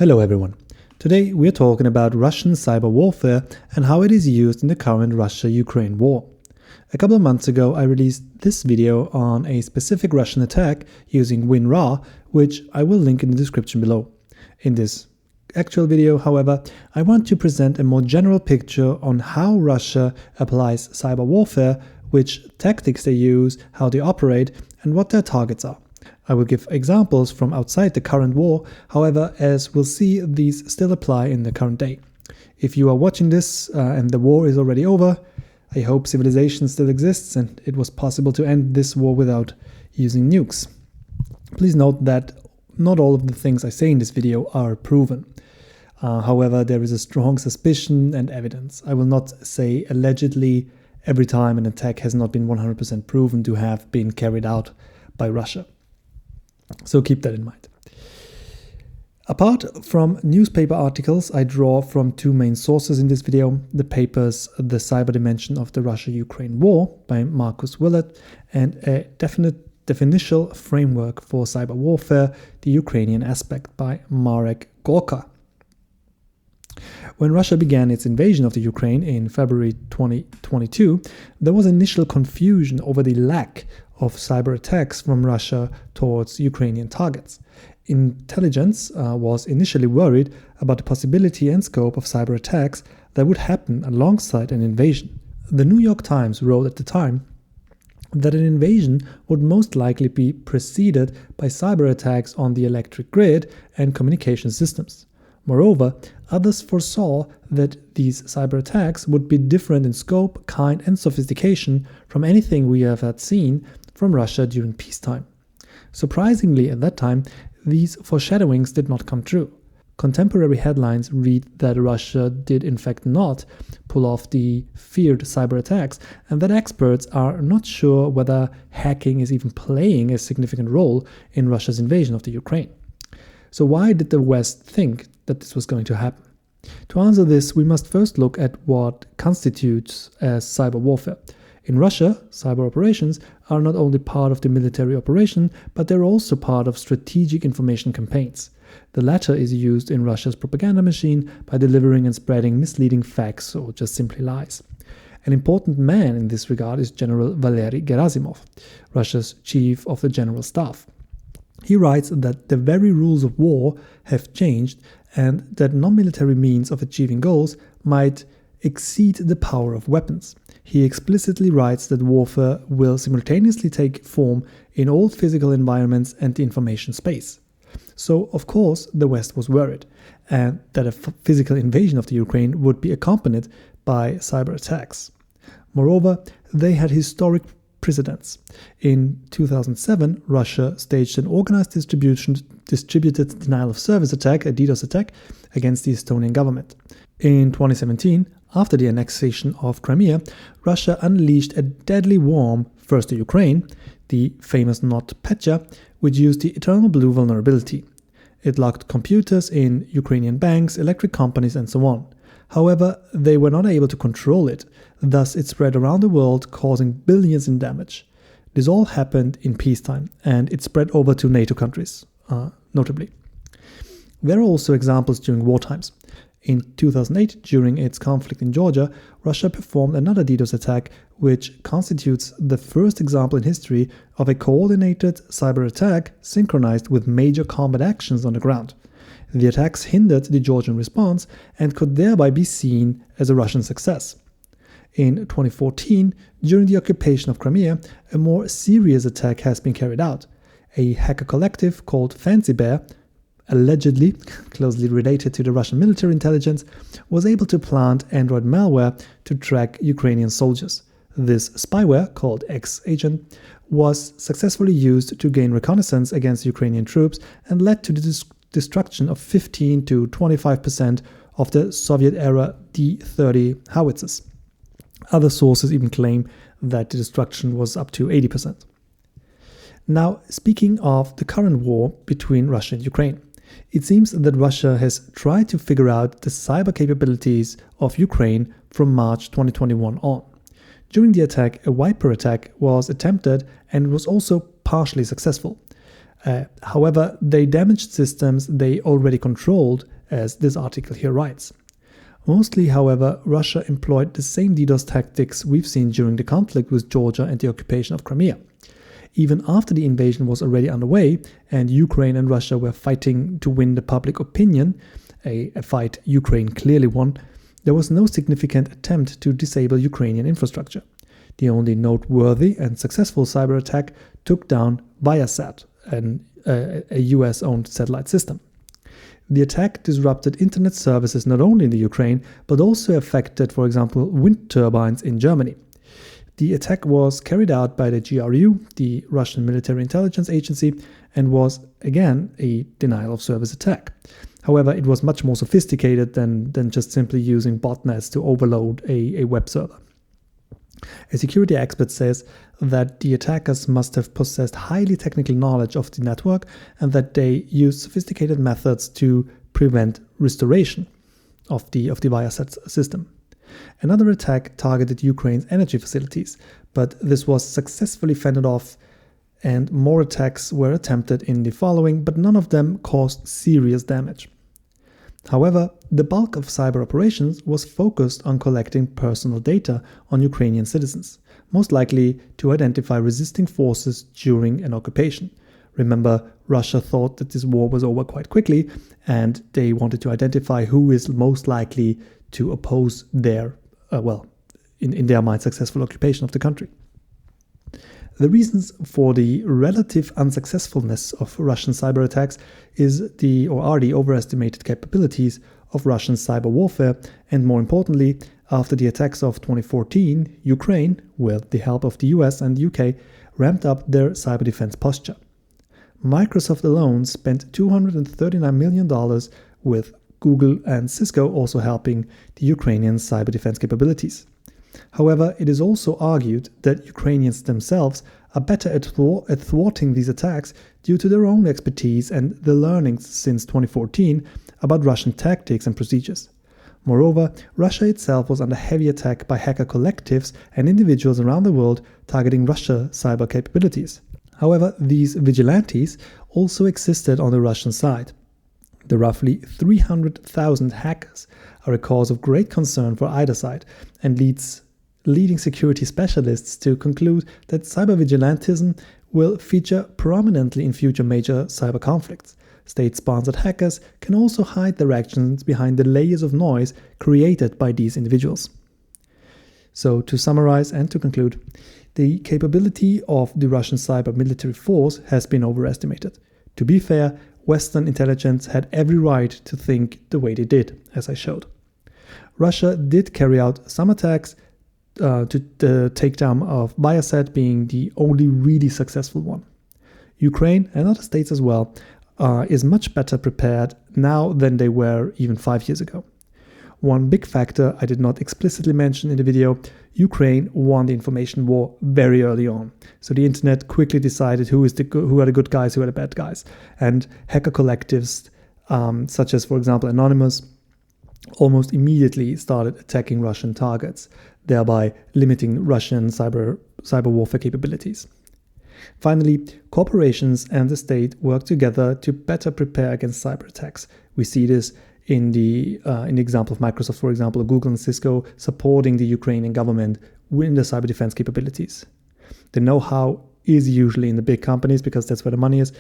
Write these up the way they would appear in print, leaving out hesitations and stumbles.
Hello everyone. Today we're talking about Russian cyber warfare and how it is used in the current Russia-Ukraine war. A couple of months ago I released this video on a specific Russian attack using WinRAR, which I will link in the description below. In this actual video, however, I want to present a more general picture on how Russia applies cyber warfare, which tactics they use, how they operate, and what their targets are. I will give examples from outside the current war, however, as we'll see, these still apply in the current day. If you are watching this and the war is already over, I hope civilization still exists and it was possible to end this war without using nukes. Please note that not all of the things I say in this video are proven. However, there is a strong suspicion and evidence. I will not say allegedly every time an attack has not been 100% proven to have been carried out by Russia. So keep that in mind. Apart from newspaper articles, I draw from two main sources in this video: the papers The Cyber Dimension of the Russia-Ukraine War by Marcus Willett and a definitional framework for cyber warfare, the Ukrainian aspect by Marek Gorka. When Russia began its invasion of the Ukraine in February 2022, there was initial confusion over the lack of cyber attacks from Russia towards Ukrainian targets. Intelligence was initially worried about the possibility and scope of cyber attacks that would happen alongside an invasion. The New York Times wrote at the time that an invasion would most likely be preceded by cyber attacks on the electric grid and communication systems. Moreover, others foresaw that these cyber attacks would be different in scope, kind, and sophistication from anything we have had seen from Russia during peacetime. Surprisingly, at that time, these foreshadowings did not come true. Contemporary headlines read that Russia did in fact not pull off the feared cyber attacks, and that experts are not sure whether hacking is even playing a significant role in Russia's invasion of the Ukraine. So why did the West think that this was going to happen? To answer this, we must first look at what constitutes as cyber warfare. In Russia, cyber operations are not only part of the military operation, but they're also part of strategic information campaigns. The latter is used in Russia's propaganda machine by delivering and spreading misleading facts or just simply lies. An important man in this regard is General Valery Gerasimov, Russia's chief of the general staff. He writes that the very rules of war have changed and that non-military means of achieving goals might exceed the power of weapons. He explicitly writes that warfare will simultaneously take form in all physical environments and the information space. So, of course, the West was worried, and that a physical invasion of the Ukraine would be accompanied by cyber attacks. Moreover, they had historic precedents. In 2007, Russia staged an organized distributed denial of service attack, a DDoS attack, against the Estonian government. In 2017, after the annexation of Crimea, Russia unleashed a deadly worm first to Ukraine, the famous NotPetya, which used the Eternal Blue vulnerability. It locked computers in Ukrainian banks, electric companies, and so on. However, they were not able to control it, thus it spread around the world, causing billions in damage. This all happened in peacetime, and it spread over to NATO countries, notably. There are also examples during war times. In 2008, during its conflict in Georgia, Russia performed another DDoS attack, which constitutes the first example in history of a coordinated cyber attack synchronized with major combat actions on the ground. The attacks hindered the Georgian response and could thereby be seen as a Russian success. In 2014, during the occupation of Crimea, a more serious attack has been carried out. A hacker collective called Fancy Bear, allegedly closely related to the Russian military intelligence, was able to plant Android malware to track Ukrainian soldiers. This spyware, called X-Agent, was successfully used to gain reconnaissance against Ukrainian troops and led to the destruction of 15 to 25% of the Soviet-era D-30 howitzers. Other sources even claim that the destruction was up to 80%. Now, speaking of the current war between Russia and Ukraine, it seems that Russia has tried to figure out the cyber capabilities of Ukraine from March 2021 on. During the attack, a Viper attack was attempted and was also partially successful. However, they damaged systems they already controlled as this article here writes. Mostly, however, Russia employed the same DDoS tactics we've seen during the conflict with Georgia and the occupation of Crimea. Even after the invasion was already underway and Ukraine and Russia were fighting to win the public opinion, a fight Ukraine clearly won, there was no significant attempt to disable Ukrainian infrastructure. The only noteworthy and successful cyber attack took down Viasat, a US-owned satellite system. The attack disrupted internet services not only in the Ukraine, but also affected, for example, wind turbines in Germany. The attack was carried out by the GRU, the Russian military intelligence agency, and was, again, a denial of service attack. However, it was much more sophisticated than just simply using botnets to overload a web server. A security expert says that the attackers must have possessed highly technical knowledge of the network and that they used sophisticated methods to prevent restoration of the Viasat system. Another attack targeted Ukraine's energy facilities, but this was successfully fended off, and more attacks were attempted in the following, but none of them caused serious damage. However, the bulk of cyber operations was focused on collecting personal data on Ukrainian citizens, most likely to identify resisting forces during an occupation. Remember, Russia thought that this war was over quite quickly, and they wanted to identify who is most likely to oppose their, in their mind, successful occupation of the country. The reasons for the relative unsuccessfulness of Russian cyber attacks are the overestimated capabilities of Russian cyber warfare, and more importantly, after the attacks of 2014, Ukraine, with the help of the US and the UK, ramped up their cyber defense posture. Microsoft alone spent $239 million, with Google and Cisco also helping the Ukrainian cyber defense capabilities. However, it is also argued that Ukrainians themselves are better at thwarting these attacks due to their own expertise and the learnings since 2014 about Russian tactics and procedures. Moreover, Russia itself was under heavy attack by hacker collectives and individuals around the world targeting Russia's cyber capabilities. However, these vigilantes also existed on the Russian side. The roughly 300,000 hackers are a cause of great concern for either side and leads leading security specialists to conclude that cyber vigilantism will feature prominently in future major cyber conflicts. State-sponsored hackers can also hide their actions behind the layers of noise created by these individuals. So, to summarize and to conclude, the capability of the Russian cyber military force has been overestimated. To be fair, Western intelligence had every right to think the way they did, as I showed. Russia did carry out some attacks to the takedown of Viasat being the only really successful one. Ukraine and other states as well is much better prepared now than they were even 5 years ago. One big factor I did not explicitly mention in the video: Ukraine won the information war very early on. So the internet quickly decided who are the good guys, who are the bad guys. And hacker collectives, such as, for example, Anonymous, almost immediately started attacking Russian targets, thereby limiting Russian cyber warfare capabilities. Finally, corporations and the state work together to better prepare against cyber attacks. We see this in the example of Microsoft, for example, Google and Cisco supporting the Ukrainian government with their cyber defense capabilities. The know-how is usually in the big companies because that's where the money is,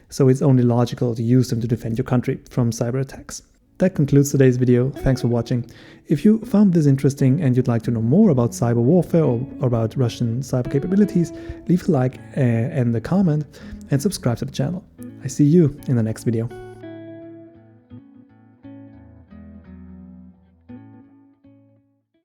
so it's only logical to use them to defend your country from cyber attacks. That concludes today's video. Thanks for watching. If you found this interesting and you'd like to know more about cyber warfare or about Russian cyber capabilities, leave a like and a comment and subscribe to the channel. I see you in the next video.